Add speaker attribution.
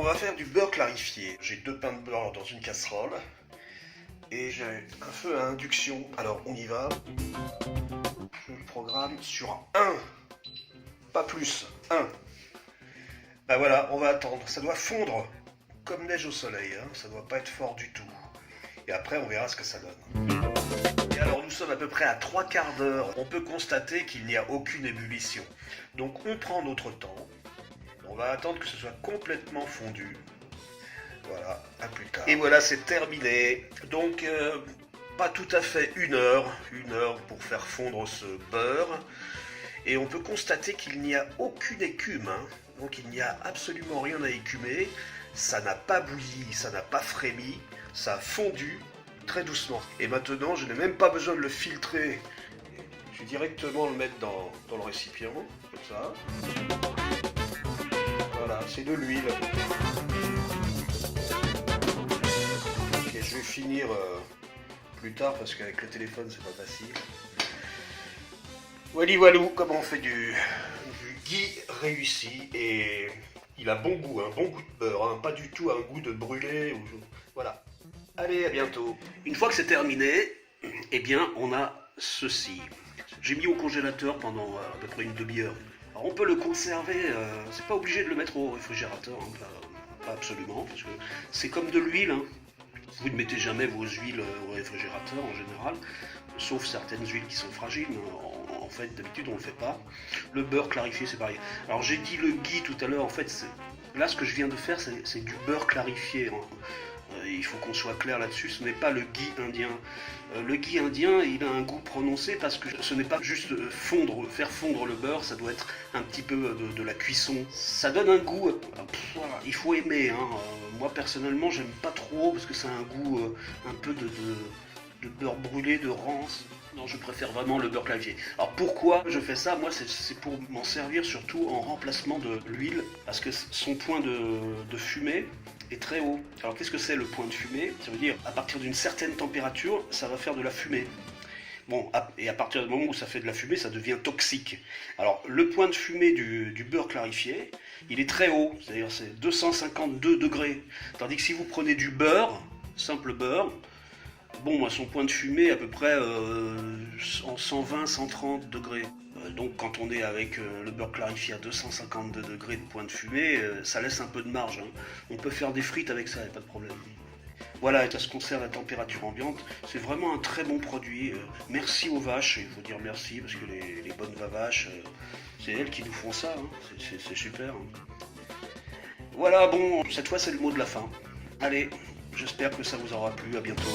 Speaker 1: on va faire du beurre clarifié. J'ai 2 pains de beurre dans une casserole et j'ai un feu à induction. Alors on y va. Je le programme sur 1, pas plus, 1. Ben voilà, on va attendre. Ça doit fondre comme neige au soleil, hein. Ça doit pas être fort du tout. Et après on verra ce que ça donne. Et alors nous sommes à peu près à 3/4 d'heure. On peut constater qu'il n'y a aucune ébullition. Donc on prend notre temps. On va attendre que ce soit complètement fondu. Voilà, à plus tard. Et voilà, c'est terminé. Donc, pas tout à fait 1 heure pour faire fondre ce beurre. Et on peut constater qu'il n'y a aucune écume, hein. Donc il n'y a absolument rien à écumer. Ça n'a pas bouilli, ça n'a pas frémi, ça a fondu très doucement. Et maintenant, je n'ai même pas besoin de le filtrer. Je vais directement le mettre dans le récipient, comme ça. Voilà, c'est de l'huile. Ok, je vais finir plus tard parce qu'avec le téléphone c'est pas facile. Voilà, voilou, comment on fait du ghee réussi et il a bon goût, un bon goût de beurre, hein, pas du tout un goût de brûlé. Voilà. Allez, à bientôt. Une fois que c'est terminé, eh bien on a ceci. J'ai mis au congélateur pendant à peu près une demi-heure. Alors on peut le conserver, c'est pas obligé de le mettre au réfrigérateur, hein, pas absolument, parce que c'est comme de l'huile. Hein. Vous ne mettez jamais vos huiles au réfrigérateur en général, sauf certaines huiles qui sont fragiles. En fait, d'habitude on ne le fait pas. Le beurre clarifié, c'est pareil. Alors j'ai dit le ghee tout à l'heure, en fait, là ce que je viens de faire, c'est du beurre clarifié. Hein. Il faut qu'on soit clair là-dessus, ce n'est pas le ghee indien. Le ghee indien, il a un goût prononcé parce que ce n'est pas juste faire fondre le beurre, ça doit être un petit peu de la cuisson. Ça donne un goût, voilà, il faut aimer. Hein. Moi personnellement, j'aime pas trop parce que ça a un goût un peu de beurre brûlé, de rance. Non, je préfère vraiment le beurre clarifié. Alors pourquoi je fais ça? Moi, c'est pour m'en servir surtout en remplacement de l'huile, parce que son point de fumée est très haut. Alors qu'est-ce que c'est le point de fumée? Ça veut dire à partir d'une certaine température, ça va faire de la fumée. Bon, et à partir du moment où ça fait de la fumée, ça devient toxique. Alors le point de fumée du beurre clarifié, il est très haut, c'est-à-dire c'est 252 degrés. Tandis que si vous prenez du beurre, simple beurre, bon, moi, son point de fumée à peu près en 120-130 degrés. Donc quand on est avec le beurre clarifié à 252 degrés de point de fumée, ça laisse un peu de marge. Hein. On peut faire des frites avec ça, il n'y a pas de problème. Voilà, ça se conserve à température ambiante. C'est vraiment un très bon produit. Merci aux vaches, il faut dire merci, parce que les bonnes vaches, c'est elles qui nous font ça. Hein. C'est super. Hein. Voilà, bon, cette fois c'est le mot de la fin. Allez, j'espère que ça vous aura plu, à bientôt.